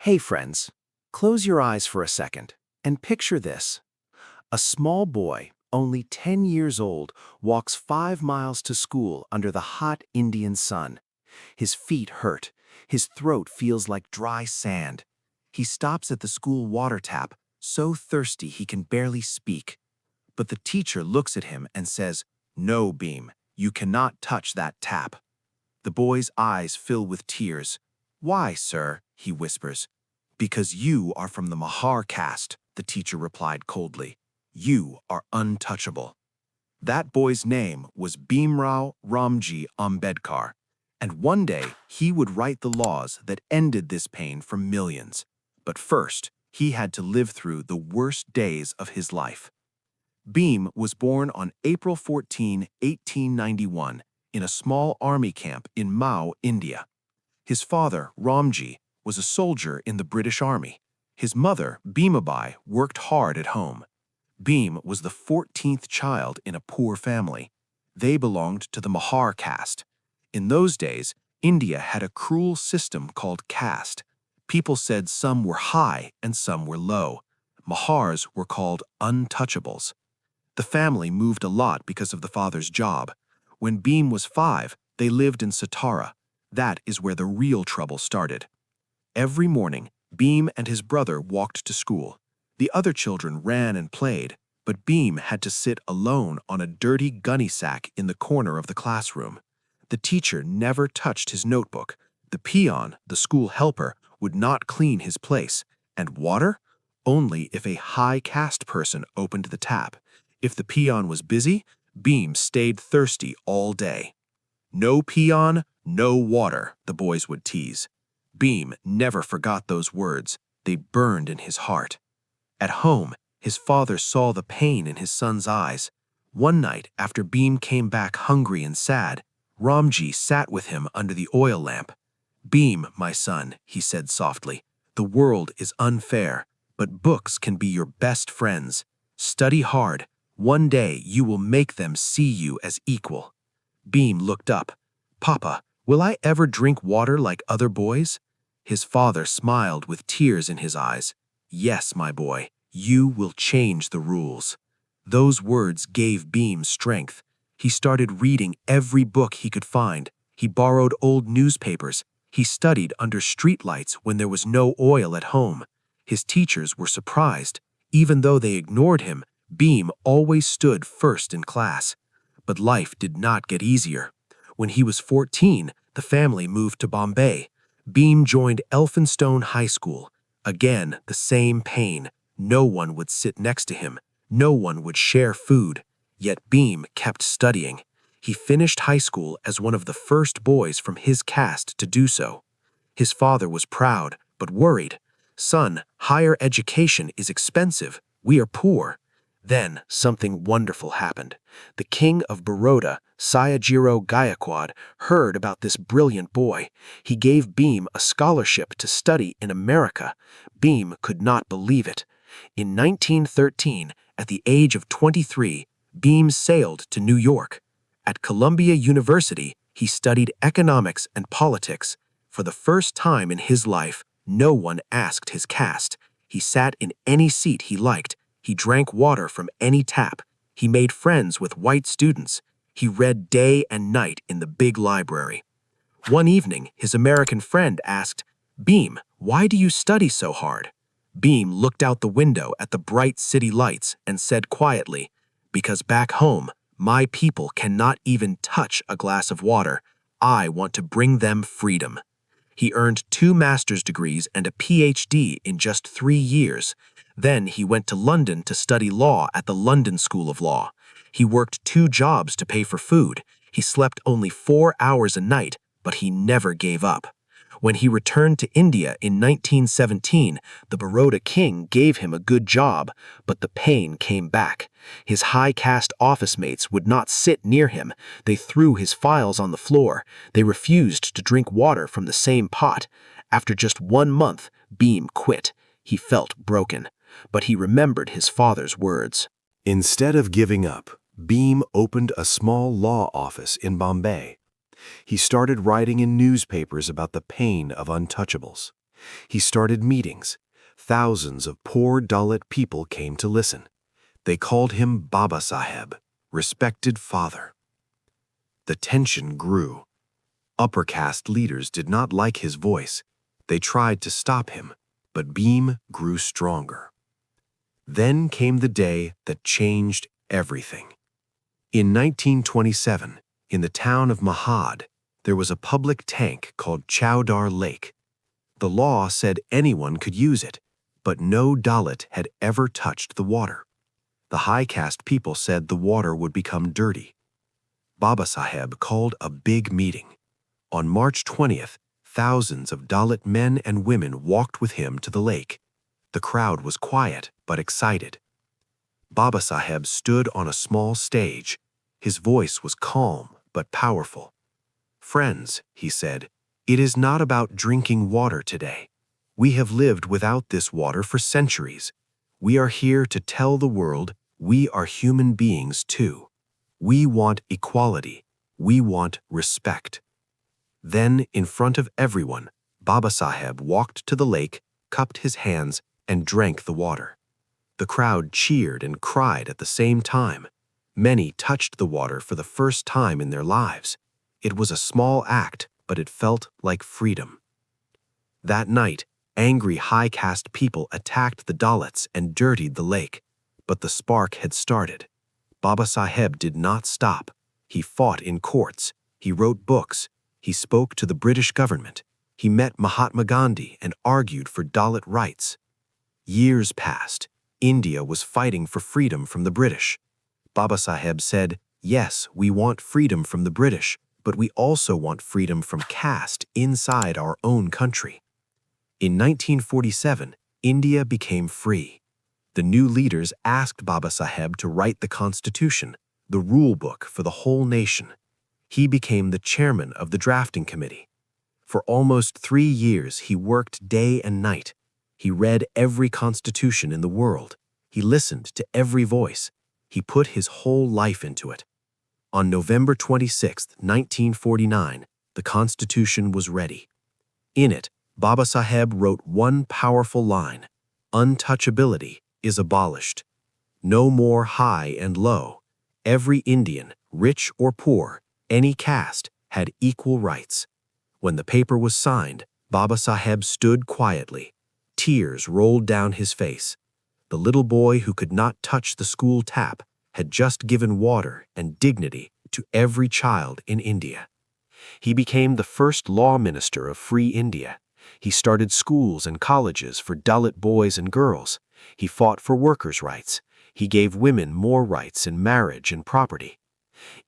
Hey friends, close your eyes for a second and picture this. A small boy, only 10 years old, walks 5 miles to school under the hot Indian sun. His feet hurt. His throat feels like dry sand. He stops at the school water tap, so thirsty he can barely speak. But the teacher looks at him and says, "No, Beam, you cannot touch that tap." The boy's eyes fill with tears. "Why, sir?" he whispers. "Because you are from the Mahar caste," the teacher replied coldly. "You are untouchable." That boy's name was Bhimrao Ramji Ambedkar, and one day he would write the laws that ended this pain for millions. But first, he had to live through the worst days of his life. Bhim was born on April 14, 1891, in a small army camp in Mao, India. His father, Ramji, was a soldier in the British Army. His mother, Bhimabai, worked hard at home. Bhim was the 14th child in a poor family. They belonged to the Mahar caste. In those days, India had a cruel system called caste. People said some were high and some were low. Mahars were called untouchables. The family moved a lot because of the father's job. When Bhim was 5, they lived in Satara. That is where the real trouble started. Every morning, Bhim and his brother walked to school. The other children ran and played, but Bhim had to sit alone on a dirty gunny sack in the corner of the classroom. The teacher never touched his notebook. The Peon, the school helper, would not clean his place. And water? Only if a high caste person opened the tap. If the Peon was busy, Bhim stayed thirsty all day. "No Peon, no water," the boys would tease. Bhim never forgot those words. They burned in his heart. At home, his father saw the pain in his son's eyes. One night, after Bhim came back hungry and sad, Ramji sat with him under the oil lamp. "Bhim, my son," he said softly, "the world is unfair, but books can be your best friends. Study hard. One day you will make them see you as equal." Bhim looked up. "Papa, will I ever drink water like other boys?" His father smiled with tears in his eyes. "Yes, my boy, you will change the rules." Those words gave Bhim strength. He started reading every book he could find. He borrowed old newspapers. He studied under streetlights when there was no oil at home. His teachers were surprised. Even though they ignored him, Bhim always stood first in class. But life did not get easier. When he was 14, the family moved to Bombay. Bhim joined Elphinstone High School. Again, the same pain. No one would sit next to him. No one would share food. Yet Bhim kept studying. He finished high school as one of the first boys from his caste to do so. His father was proud, but worried. "Son, higher education is expensive. We are poor." Then something wonderful happened. The king of Baroda, Satyagraha Gaikwad, heard about this brilliant boy. He gave Bhim a scholarship to study in America. Bhim could not believe it. In 1913, at the age of 23, Bhim sailed to New York. At Columbia University, he studied economics and politics. For the first time in his life, no one asked his caste. He sat in any seat he liked. He drank water from any tap. He made friends with white students. He read day and night in the big library. One evening, his American friend asked, "Bhim, why do you study so hard?" Bhim looked out the window at the bright city lights and said quietly, "Because back home, my people cannot even touch a glass of water. I want to bring them freedom." He earned 2 master's degrees and a PhD in just 3 years. Then he went to London to study law at the London School of Law. He worked 2 jobs to pay for food. He slept only 4 hours a night, but he never gave up. When he returned to India in 1917, the Baroda king gave him a good job, but the pain came back. His high caste office mates would not sit near him. They threw his files on the floor. They refused to drink water from the same pot. After just 1 month, Bhim quit. He felt broken, but he remembered his father's words. Instead of giving up, Bhim opened a small law office in Bombay. He started writing in newspapers about the pain of untouchables. He started meetings. Thousands of poor Dalit people came to listen. They called him Baba Saheb, respected father. The tension grew. Upper caste leaders did not like his voice. They tried to stop him, but Bhim grew stronger. Then came the day that changed everything. In 1927, in the town of Mahad, there was a public tank called Chowdar Lake. The law said anyone could use it, but no Dalit had ever touched the water. The high caste people said the water would become dirty. Baba Saheb called a big meeting. On March 20th, thousands of Dalit men and women walked with him to the lake. The crowd was quiet but excited. Baba Saheb stood on a small stage. His voice was calm but powerful. "Friends," he said, "it is not about drinking water today. We have lived without this water for centuries. We are here to tell the world we are human beings too. We want equality. We want respect." Then, in front of everyone, Baba Saheb walked to the lake, cupped his hands, and drank the water. The crowd cheered and cried at the same time. Many touched the water for the first time in their lives. It was a small act, but it felt like freedom. That night, angry high caste people attacked the Dalits and dirtied the lake. But the spark had started. Baba Saheb did not stop. He fought in courts. He wrote books. He spoke to the British government. He met Mahatma Gandhi and argued for Dalit rights. Years passed. India was fighting for freedom from the British. Baba Saheb said, "Yes, we want freedom from the British, but we also want freedom from caste inside our own country." In 1947, India became free. The new leaders asked Baba Saheb to write the constitution, the rule book for the whole nation. He became the chairman of the drafting committee. For almost 3 years, he worked day and night. He read every constitution in the world. He listened to every voice. He put his whole life into it. On November 26, 1949, the constitution was ready. In it, Baba Saheb wrote one powerful line: "Untouchability is abolished. No more high and low. Every Indian, rich or poor, any caste, had equal rights." When the paper was signed, Baba Saheb stood quietly. Tears rolled down his face. The little boy who could not touch the school tap had just given water and dignity to every child in India. He became the first law minister of free India. He started schools and colleges for Dalit boys and girls. He fought for workers' rights. He gave women more rights in marriage and property.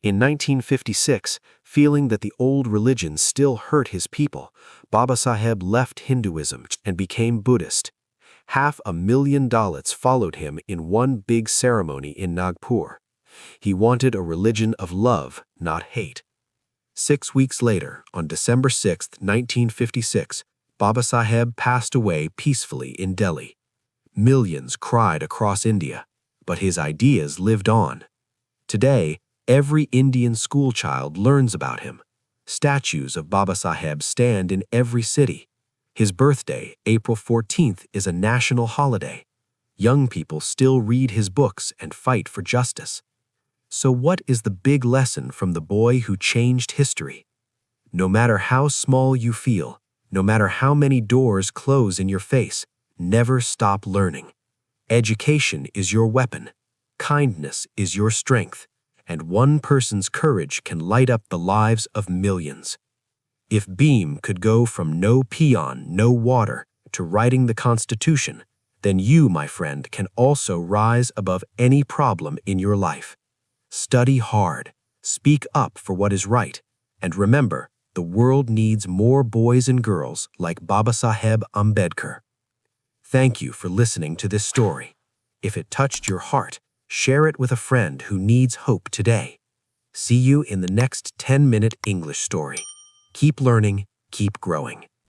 In 1956, feeling that the old religion still hurt his people, Baba Saheb left Hinduism and became Buddhist. 500,000 Dalits followed him in one big ceremony in Nagpur. He wanted a religion of love, not hate. 6 weeks later, on December 6, 1956, Baba Saheb passed away peacefully in Delhi. Millions cried across India, but his ideas lived on. Today, every Indian schoolchild learns about him. Statues of Baba Saheb stand in every city. His birthday, April 14th, is a national holiday. Young people still read his books and fight for justice. So what is the big lesson from the boy who changed history? No matter how small you feel, no matter how many doors close in your face, never stop learning. Education is your weapon. Kindness is your strength. And one person's courage can light up the lives of millions. If Bhim could go from no peon, no water, to writing the Constitution, then you, my friend, can also rise above any problem in your life. Study hard, speak up for what is right, and remember, the world needs more boys and girls like Baba Saheb Ambedkar. Thank you for listening to this story. If it touched your heart, share it with a friend who needs hope today. See you in the next 10-minute English story. Keep learning, keep growing.